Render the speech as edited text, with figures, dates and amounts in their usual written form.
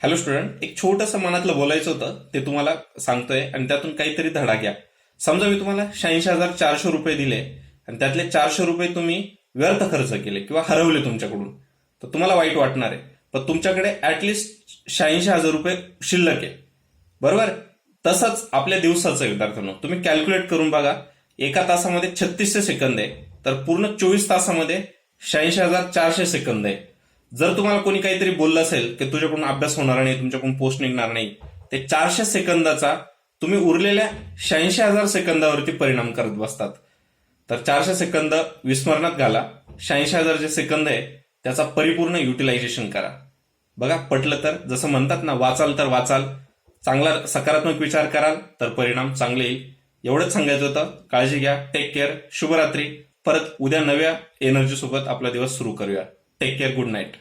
Hello student, एक छोटंसं मनातलं बोलायचं होतं ते तुम्हाला सांगतोय आणि त्यातून काहीतरी धडा घ्या. समजा मी तुम्हाला 86,400 रुपये दिले आणि त्यातले 400 रुपये तुम्ही व्यर्थ खर्च केले किंवा हरवले तुमच्याकडून, तर तुम्हाला वाईट वाटणार आहे. पण तुमच्याकडे ऍटलिस्ट 86,000 रुपये शिल्लक आहे, बरोबर. तसंच आपल्या दिवसाचं विद्यार्थ्यांनो तुम्ही कॅल्क्युलेट करून बघा. एका तासामध्ये 36 सेकंद आहे, तर पूर्ण 24 तासामध्ये 86,400 सेकंद आहे. जर तुम्हाला कोणी काहीतरी बोललं असेल की तुझ्याकडून अभ्यास होणार नाही, तुमच्याकडून पोस्ट निघणार नाही, ते 400 सेकंदाचा तुम्ही उरलेल्या 86,000 सेकंदावरती परिणाम करत बसतात. तर 400 सेकंद विस्मरणात घाला. 86,000 जे सेकंद आहे त्याचा परिपूर्ण युटिलायझेशन करा. बघा, पटलं तर जसं म्हणतात ना, वाचाल तर वाचाल, चांगला सकारात्मक विचार कराल तर परिणाम चांगले येईल. एवढंच सांगायचं होतं. काळजी घ्या. Take care. शुभरात्री. परत उद्या नव्या एनर्जी सोबत आपला दिवस सुरू करूया. Take care. Good night.